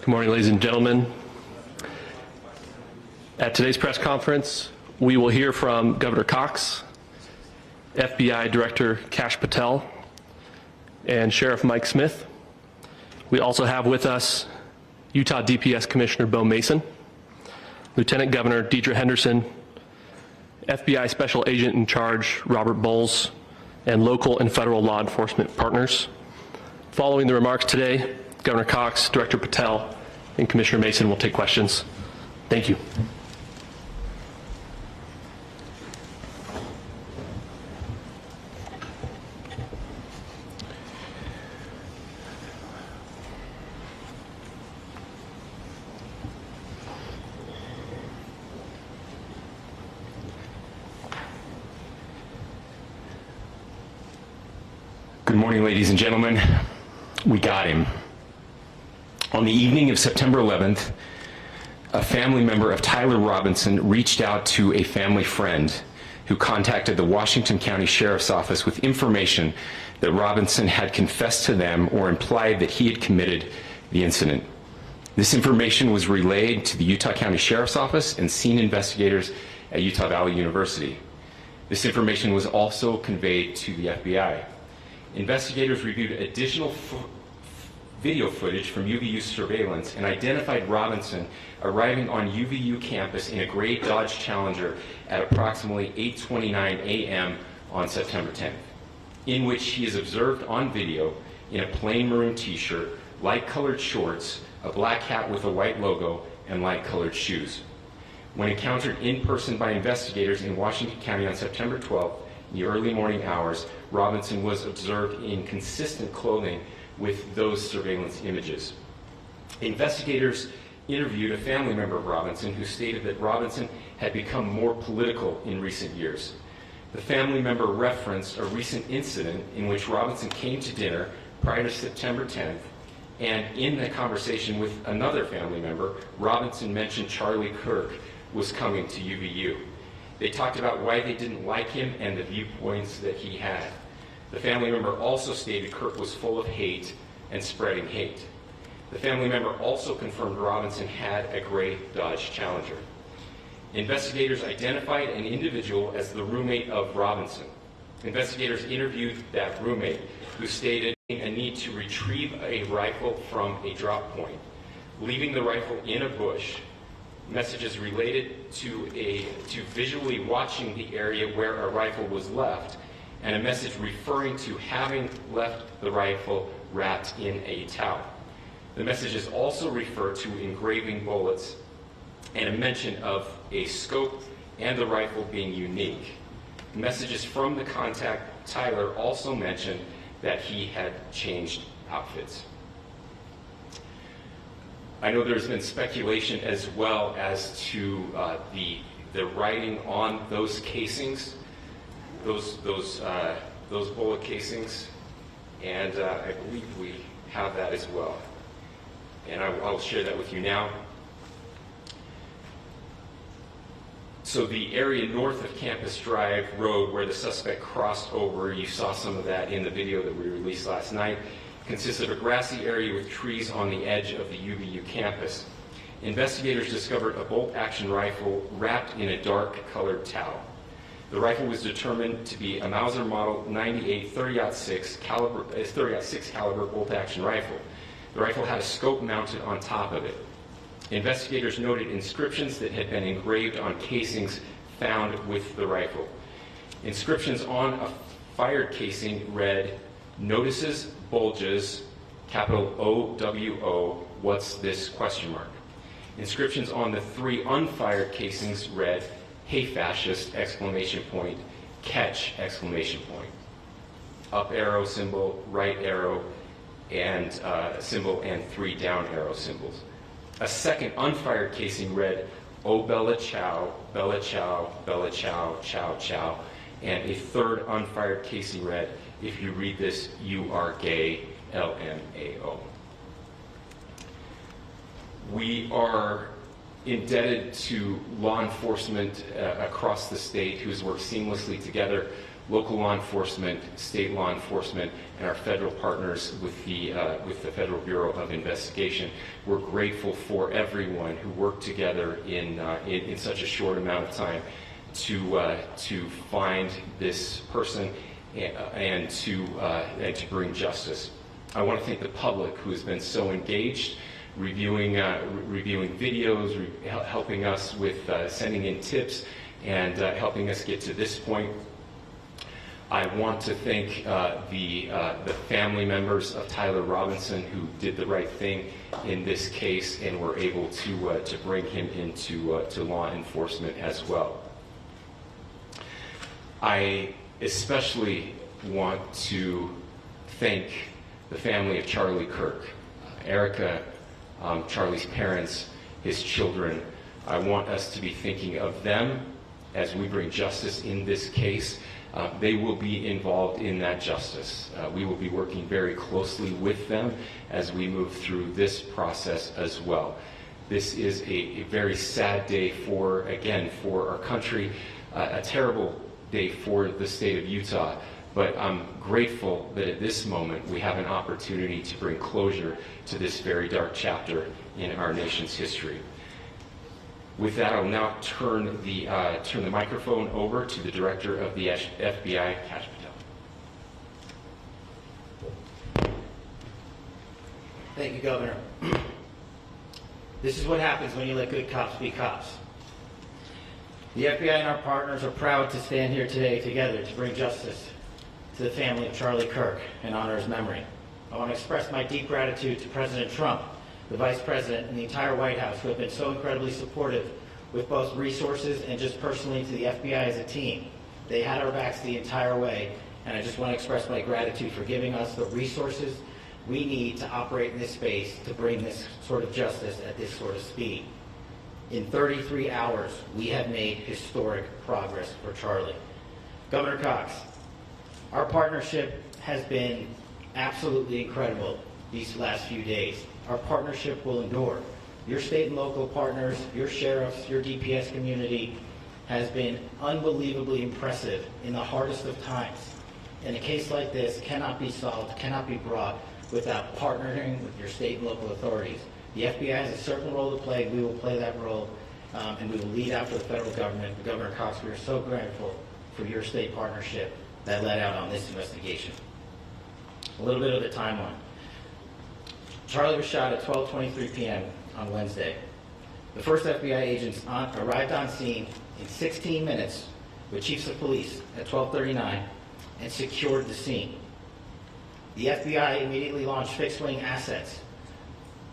Good morning, ladies and gentlemen. At today's press conference, we will hear from Governor Cox, FBI Director Kash Patel, and Sheriff Mike Smith. We also have with us Utah DPS Commissioner Bo Mason, Lieutenant Governor Deidre Henderson, FBI Special Agent in Charge Robert Bowles, and local and federal law enforcement partners. Following the remarks today, Governor Cox, Director Patel, and Commissioner Mason will take questions. Thank you. Good morning, ladies and gentlemen. We got him. On the evening of September 11th, a family member of Tyler Robinson reached out to a family friend who contacted the Washington County Sheriff's Office with information that Robinson had confessed to them or implied that he had committed the incident. This information was relayed to the Utah County Sheriff's Office and scene investigators at Utah Valley University. This information was also conveyed to the FBI. Investigators reviewed additional video footage from UVU surveillance and identified Robinson arriving on UVU campus in a gray Dodge Challenger at approximately 8:29 a.m. on September 10th, in which he is observed on video in a plain maroon t-shirt, light-colored shorts, a black hat with a white logo, and light-colored shoes. When encountered in person by investigators in Washington County on September 12th, in the early morning hours, Robinson was observed in consistent clothing with those surveillance images. Investigators interviewed a family member of Robinson who stated that Robinson had become more political in recent years. The family member referenced a recent incident in which Robinson came to dinner prior to September 10th, and in the conversation with another family member, Robinson mentioned Charlie Kirk was coming to UVU. They talked about why they didn't like him and the viewpoints that he had. The family member also stated Kirk was full of hate and spreading hate. The family member also confirmed Robinson had a gray Dodge Challenger. Investigators identified an individual as the roommate of Robinson. Investigators interviewed that roommate, who stated a need to retrieve a rifle from a drop point, leaving the rifle in a bush. Messages related to visually watching the area where a rifle was left, and a message referring to having left the rifle wrapped in a towel. The messages also refer to engraving bullets and a mention of a scope and the rifle being unique. Messages from the contact, Tyler, also mentioned that he had changed outfits. I know there's been speculation as well as to the writing on those casings, those bullet casings, and I believe we have that as well. And I'll share that with you now. So the area north of Campus Drive Road where the suspect crossed over, you saw some of that in the video that we released last night, consists of a grassy area with trees on the edge of the UVU campus. Investigators discovered a bolt-action rifle wrapped in a dark-colored towel. The rifle was determined to be a Mauser Model 98 30-06 caliber bolt-action rifle. The rifle had a scope mounted on top of it. Investigators noted inscriptions that had been engraved on casings found with the rifle. Inscriptions on a fired casing read, "Notices bulges, capital OWO, what's this, question mark." Inscriptions on the 3 unfired casings read, "Hey fascist, exclamation point, catch, exclamation point." Up arrow symbol, right arrow, and symbol, and 3 down arrow symbols. A second unfired casing read, "Oh Bella Chow, Bella Chow, Bella Chow, Chow Chow," and a third unfired casing read, "If you read this, you are gay, LMAO." We are indebted to law enforcement across the state who's worked seamlessly together local law enforcement, state law enforcement, and our federal partners with the Federal Bureau of Investigation. We're grateful for everyone who worked together in such a short amount of time to find this person and to bring justice. I want to thank the public who has been so engaged, reviewing videos, helping us with sending in tips, and helping us get to this point. I want to thank the family members of Tyler Robinson who did the right thing in this case and were able to bring him into to law enforcement as well. I especially want to thank the family of Charlie Kirk, Erica, Charlie's parents, his children. I want us to be thinking of them as we bring justice in this case. They will be involved in that justice. We will be working very closely with them as we move through this process as well. This is a very sad day for our country, a terrible day for the state of Utah, but I'm grateful that at this moment we have an opportunity to bring closure to this very dark chapter in our nation's history. With that, I'll now turn the microphone over to the Director of the FBI, Kash Patel. Thank you, Governor. This is what happens when you let good cops be cops. The FBI and our partners are proud to stand here today together to bring justice to the family of Charlie Kirk and honor his memory. I want to express my deep gratitude to President Trump, the Vice President, and the entire White House who have been so incredibly supportive with both resources and just personally to the FBI as a team. They had our backs the entire way, and I just want to express my gratitude for giving us the resources we need to operate in this space to bring this sort of justice at this sort of speed. In 33 hours, we have made historic progress for Charlie. Governor Cox, our partnership has been absolutely incredible these last few days. Our partnership will endure. Your state and local partners, your sheriffs, your DPS community has been unbelievably impressive in the hardest of times. And a case like this cannot be solved, cannot be brought without partnering with your state and local authorities. The FBI has a certain role to play. We will play that role, and we will lead after the federal government. Governor Cox, we are so grateful for your state partnership that led out on this investigation. A little bit of the timeline. Charlie was shot at 12:23 p.m. on Wednesday. The first FBI agents arrived on scene in 16 minutes with chiefs of police at 12:39 and secured the scene. The FBI immediately launched fixed-wing assets.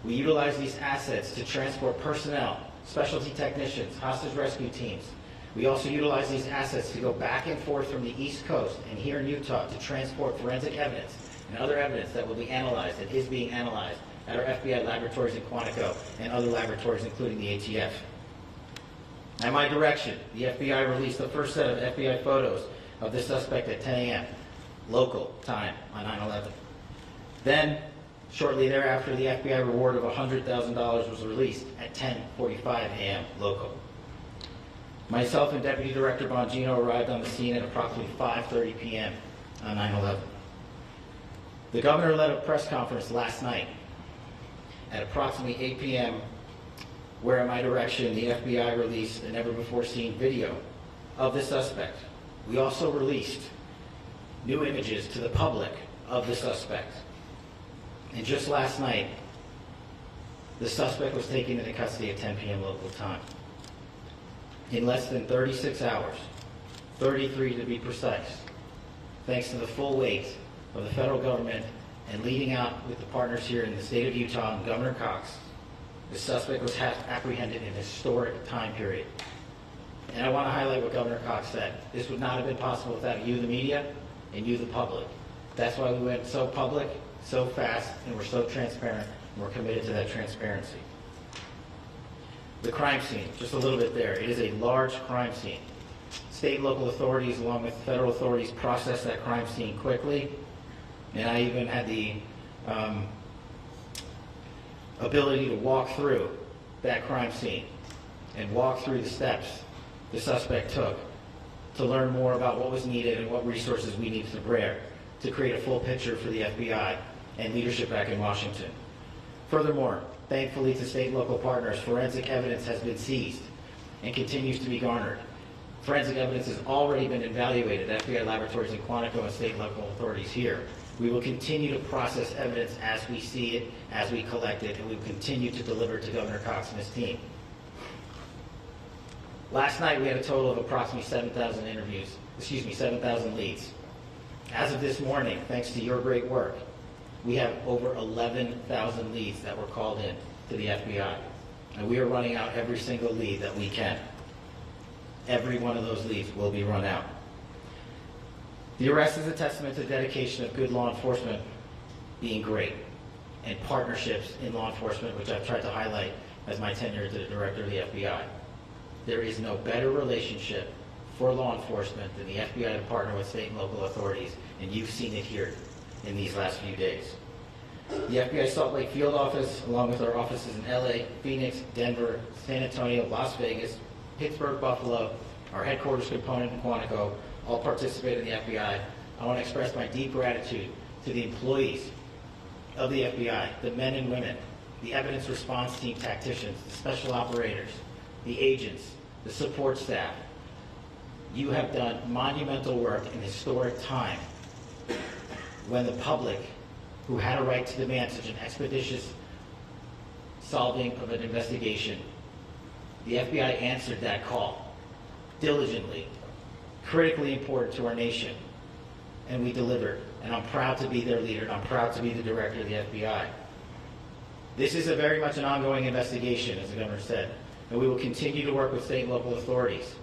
We utilized these assets to transport personnel, specialty technicians, hostage rescue teams. We also utilized these assets to go back and forth from the East Coast and here in Utah to transport forensic evidence and other evidence that will be analyzed and is being analyzed at our FBI laboratories in Quantico and other laboratories, including the ATF. At my direction, the FBI released the first set of FBI photos of the suspect at 10 a.m. local time on 9/11. Then, shortly thereafter, the FBI reward of $100,000 was released at 10:45 a.m. local. Myself and Deputy Director Bongino arrived on the scene at approximately 5:30 p.m. on 9/11. The governor led a press conference last night at approximately 8 p.m. where, at my direction, the FBI released a never-before-seen video of the suspect. We also released new images to the public of the suspect. And just last night, the suspect was taken into custody at 10 p.m. local time. In less than 36 hours, 33 to be precise, thanks to the full weight of the federal government and leading out with the partners here in the state of Utah and Governor Cox, the suspect was apprehended in a historic time period. And I want to highlight what Governor Cox said. This would not have been possible without you, the media, and you, the public. That's why we went so public, so fast, and we're so transparent, and we're committed to that transparency. The crime scene, just a little bit there. It is a large crime scene. State and local authorities, along with federal authorities, processed that crime scene quickly. And I even had the ability to walk through that crime scene and walk through the steps the suspect took to learn more about what was needed and what resources we needed to bear to create a full picture for the FBI and leadership back in Washington. Furthermore, thankfully to state and local partners, forensic evidence has been seized and continues to be garnered. Forensic evidence has already been evaluated at FBI laboratories in Quantico and state and local authorities here. We will continue to process evidence as we see it, as we collect it, and we will continue to deliver to Governor Cox and his team. Last night we had a total of approximately 7,000 leads. As of this morning, thanks to your great work, we have over 11,000 leads that were called in to the FBI. And we are running out every single lead that we can. Every one of those leads will be run out. The arrest is a testament to the dedication of good law enforcement being great, and partnerships in law enforcement, which I've tried to highlight as my tenure as the director of the FBI. There is no better relationship for law enforcement than the FBI to partner with state and local authorities, and you've seen it here in these last few days. The FBI Salt Lake field office, along with our offices in LA, Phoenix, Denver, San Antonio, Las Vegas, Pittsburgh, Buffalo, our headquarters component in Quantico, all participate in the FBI. I want to express my deep gratitude to the employees of the FBI, the men and women, the evidence response team tacticians, the special operators, the agents, the support staff. You have done monumental work in historic time when the public, who had a right to demand such an expeditious solving of an investigation, the FBI answered that call diligently, critically important to our nation, and we delivered. And I'm proud to be their leader, and I'm proud to be the director of the FBI. This is very much an ongoing investigation, as the governor said, and we will continue to work with state and local authorities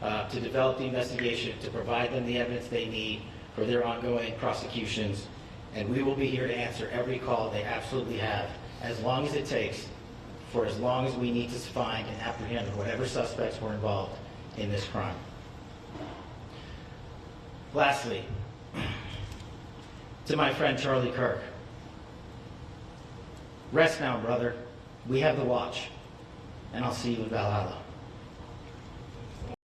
to develop the investigation, to provide them the evidence they need for their ongoing prosecutions, and we will be here to answer every call they absolutely have, as long as it takes, for as long as we need to find and apprehend whatever suspects were involved in this crime. Lastly, to my friend Charlie Kirk, rest now, brother. We have the watch, and I'll see you in Valhalla.